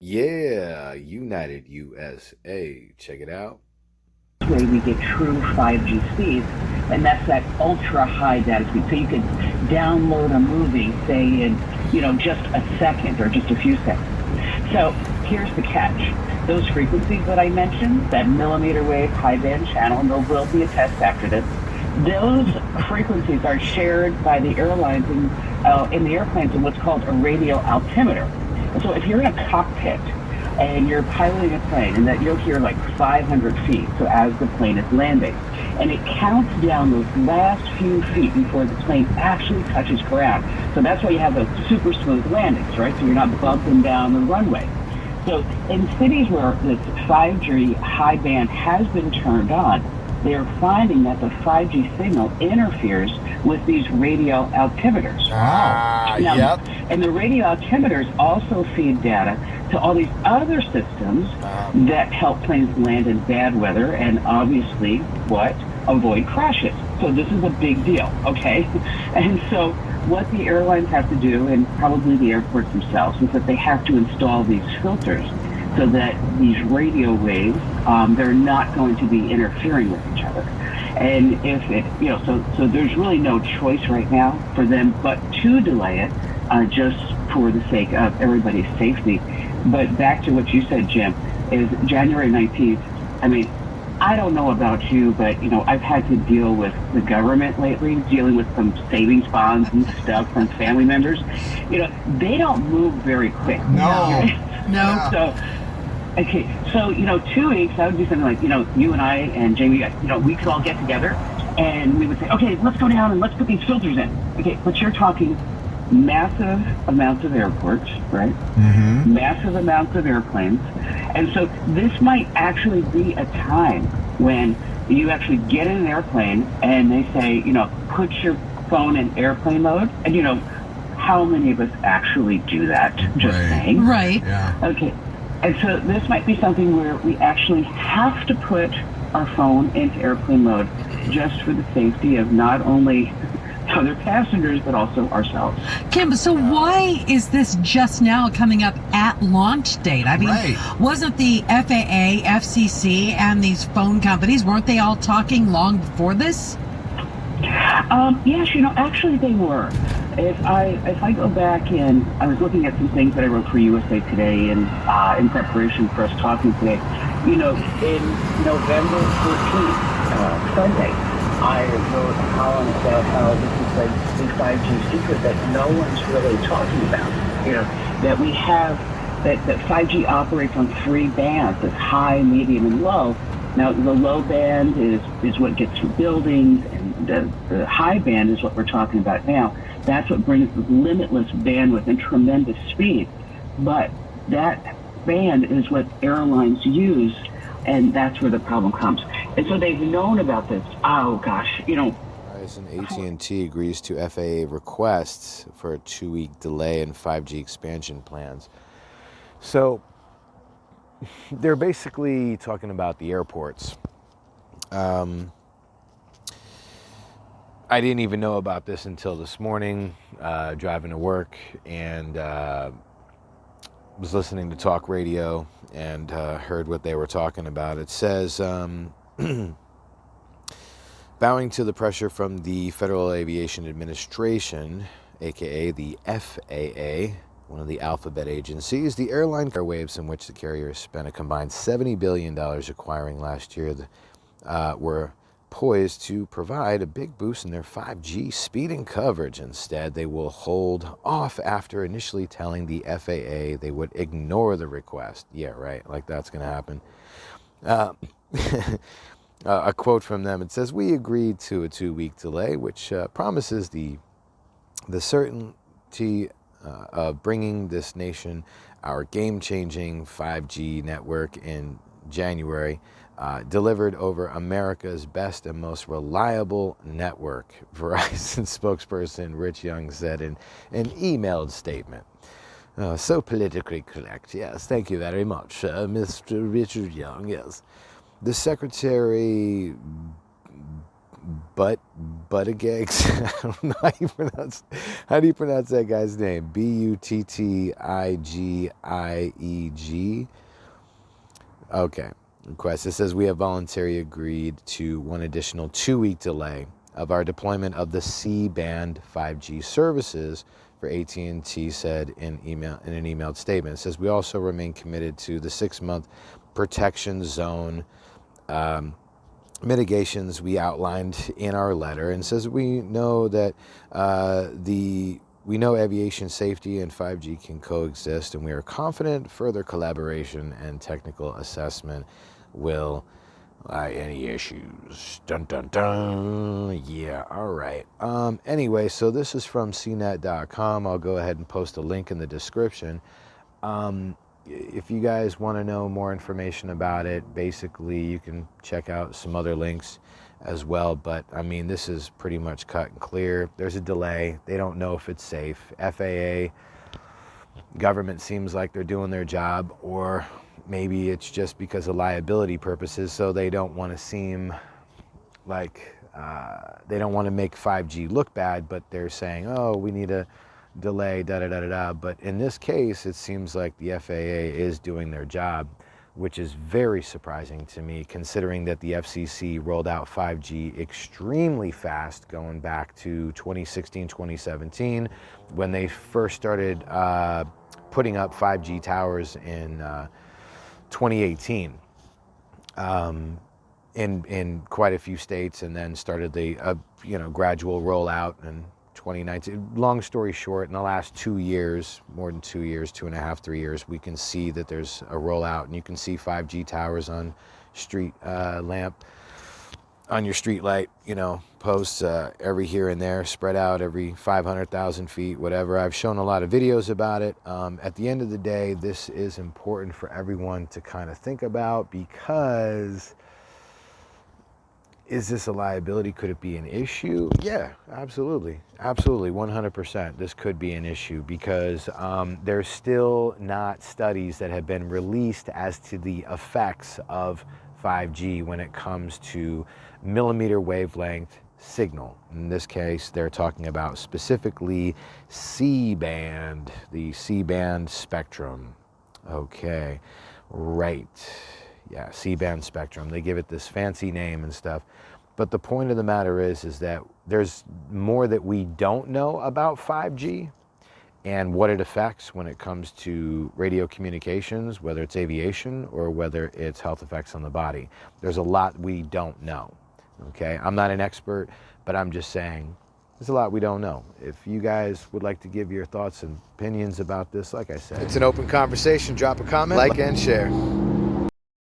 Yeah, United USA. Check it out. Way we get true 5G speeds, and that's that ultra high data speed. So you could download a movie, say in just a second or just a few seconds. So here's the catch: those frequencies that I mentioned, that millimeter wave high band channel, and there will be a test after this. Those frequencies are shared by the airlines in the airplanes in what's called a radio altimeter. And so if you're in a cockpit and you're piloting a plane, and that you'll hear like 500 feet, so as the plane is landing, and it counts down those last few feet before the plane actually touches ground. So that's why you have those super smooth landings, right? So you're not bumping down the runway. So in cities where this 5G high band has been turned on, they are finding that the 5G signal interferes with these radio altimeters. Now, Yep. and the radio altimeters also feed data to all these other systems that help planes land in bad weather and obviously avoid crashes. So this is a big deal, okay? And so what the airlines have to do, and probably the airports themselves, is that they have to install these filters so that these radio waves, they're not going to be interfering with each other. And if it, so there's really no choice right now for them but to delay it, just for the sake of everybody's safety. But back to what you said, Jim, is January 19th. I mean, I don't know about you, but I've had to deal with the government lately, dealing with some savings bonds and stuff from family members. They don't move very quick. No. No. So, okay, so 2 weeks, that would be something like you and I and Jamie, we could all get together and we would say, okay, let's go down and let's put these filters in. Okay, but you're talking massive amounts of airports, right? Mm-hmm. Massive amounts of airplanes. And so this might actually be a time when you actually get in an airplane and they say, put your phone in airplane mode. And how many of us actually do that? Just saying. Right. Yeah. Okay. And so this might be something where we actually have to put our phone into airplane mode just for the safety of not only other passengers, but also ourselves. Kim, so why is this just now coming up at launch date? I mean, wasn't the FAA, FCC, and these phone companies, weren't they all talking long before this? Yes, actually they were. If I go back and I was looking at some things that I wrote for USA Today and in preparation for us talking today, in November 14th, Sunday, I wrote a column about how this is like the 5G secret that no one's really talking about. That we have, that 5G operates on three bands, that's high, medium, and low. Now, the low band is what gets through buildings, and the high band is what we're talking about now. That's what brings the limitless bandwidth and tremendous speed. But that band is what airlines use, and that's where the problem comes. And so they've known about this. Oh gosh, Verizon AT&T agrees to FAA requests for a 2-week delay in 5G expansion plans. So they're basically talking about the airports. I didn't even know about this until this morning, driving to work, and was listening to talk radio and heard what they were talking about. It says, bowing to the pressure from the Federal Aviation Administration, aka the FAA, one of the alphabet agencies, the airline airwaves in which the carrier spent a combined $70 billion acquiring last year were poised to provide a big boost in their 5G speed and coverage. Instead, they will hold off after initially telling the FAA they would ignore the request. Yeah, right, like that's going to happen. A quote from them, it says, "We agreed to a 2-week delay, which promises the certainty of bringing this nation our game-changing 5G network in January, delivered over America's best and most reliable network," Verizon spokesperson Rich Young said in an emailed statement. So politically correct. Yes, thank you very much, Mr. Richard Young. Yes. The secretary Buttigieg. I don't know how do you pronounce that guy's name? Buttigieg. Okay. Request. It says we have voluntarily agreed to one additional 2-week delay of our deployment of the C-band 5G services for AT&T, said in an emailed statement. It says we also remain committed to the 6-month protection zone mitigations we outlined in our letter, and says we know that we know aviation safety and 5G can coexist, and we are confident further collaboration and technical assessment will any issues. Dun dun dun. Yeah, all right. Anyway, so this is from cnet.com. I'll go ahead and post a link in the description. If you guys want to know more information about it, basically you can check out some other links as well. But I mean, this is pretty much cut and clear. There's a delay. They don't know if it's safe. FAA, government seems like they're doing their job, or maybe it's just because of liability purposes, so they don't want to seem like they don't want to make 5G look bad, but they're saying, oh, we need a delay, da-da-da-da-da. But in this case, it seems like the FAA is doing their job, which is very surprising to me, considering that the FCC rolled out 5G extremely fast, going back to 2016, 2017, when they first started putting up 5G towers in 2018 in quite a few states, and then started the gradual rollout in 2019. Long story short, in the last 2 years, more than 2 years, 2.5, 3 years, we can see that there's a rollout, and you can see 5G towers on street lamp, on your street light, posts every here and there, spread out every 500,000 feet, whatever. I've shown a lot of videos about it. At the end of the day, this is important for everyone to kind of think about, because is this a liability? Could it be an issue? Yeah, absolutely. Absolutely, 100%. This could be an issue, because there's still not studies that have been released as to the effects of 5G when it comes to millimeter wavelength signal. In this case, they're talking about specifically C-band, the C-band spectrum. Okay, right. Yeah, C-band spectrum. They give it this fancy name and stuff. But the point of the matter is that there's more that we don't know about 5G and what it affects when it comes to radio communications, whether it's aviation or whether it's health effects on the body. There's a lot we don't know, okay? I'm not an expert, but I'm just saying there's a lot we don't know. If you guys would like to give your thoughts and opinions about this, like I said, it's an open conversation. Drop a comment, like, and share.